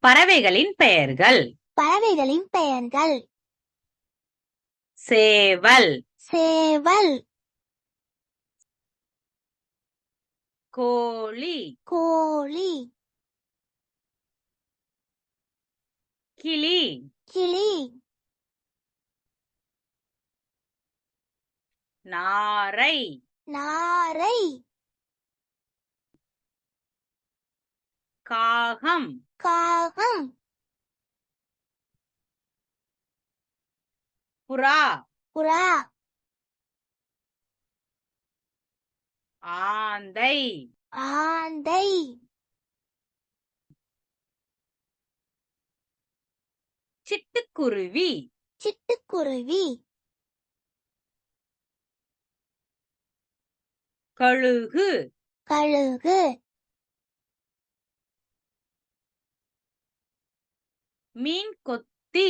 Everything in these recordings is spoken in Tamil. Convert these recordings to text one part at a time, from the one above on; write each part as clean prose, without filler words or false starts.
பறவைகளின் பெயர்கள். பறவைகளின் பெயர்கள். சேவல், சேவல், கோழி, கோழி, கிளி, கிளி, நாரை, நாரை, காகம், காகம், புறா, புறா, ஆந்தை, ஆந்தை, சிட்டுக்குருவி, சிட்டுக்குருவி, கழுகு, கழுகு, மீன் கொத்தி,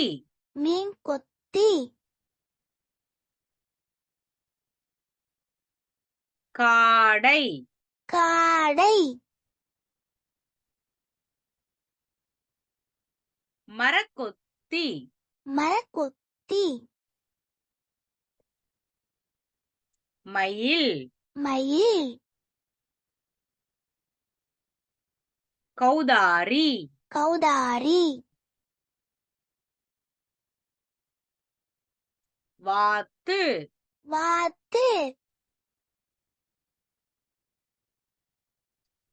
மீன் கொத்தி, காடை, காடை, மரக்கொத்தி, மரக்கொத்தி, மயில், மயில், கௌதாரி, கௌதாரி, வாத்து, வாத்து,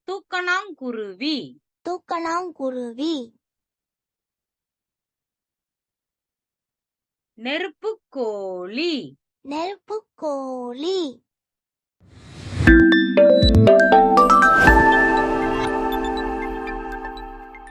தூக்கணாங்குருவி, தூக்கணாங்குருவி, நெருப்புக்கோழி, நெருப்புக்கோழி,